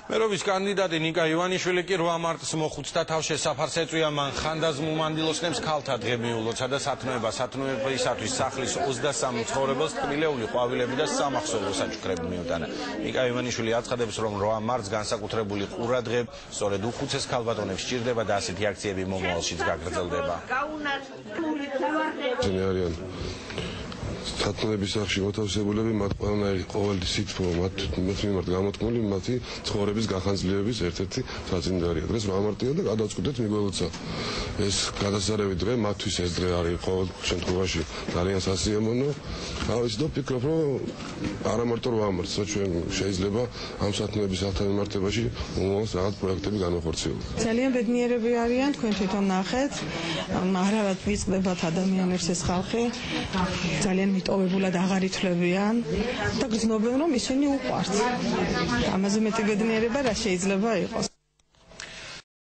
მერობის კანდიდატი ნიკა ივანიშვილი კი 8 მარტს მოხუცდა თავშე საფარს ეწვია მან ხანდაზმულ მანდილოსნებს ქალთა დღე მიულოცა და სათნოებისათვის სახლის 23 მცხოვრებელს თბილეული ყვავილები და სამახსოვრო საჩუქრები მიუტანა. ნიკა ივანიშვილი აცხადებს, რომ 8 მარტს განსაკუთრებული ყურადღე სწორედ უხუცეს ქალბატონებს სჭირდება და ასეთი აქციები მომავალშიც გაგრძელდება. სათნოების სახლში მოთავსებულები მათ ყველანაირი ყოველი სითბო მათ მიმართ გამოთქმული მათი ცხოვრების გახანძლიერების ერთ-ერთი საწინდარია. დღეს 8 მარტია და გადავწყვიტეთ მიგველოცა ეს გადასარევი დღე მათთვის ეს დღე არის ყოველ შემთხვევაში ძალიან სასიამოვნო. თავის და ვფიქრობ, რომ არა მარტო 8 მარტს, ჩვენ შეიძლება ამ სათნოების სახლთან მიმართებაში უმოვალს რაღაც პროექტები განვახორციელოთ. ძალიან ბედნიერები არიან, თქვენ თვითონ ნახეთ, აღარად ვიწყდებათ ადამიანებს ეს ხალხი. ძალიან მიტოვებულად აღარ ითვლებიან და გრძნობენ, რომ ისინი უყვართ. ამაზე მეტი ბედნიერება რა შეიძლება იყოს.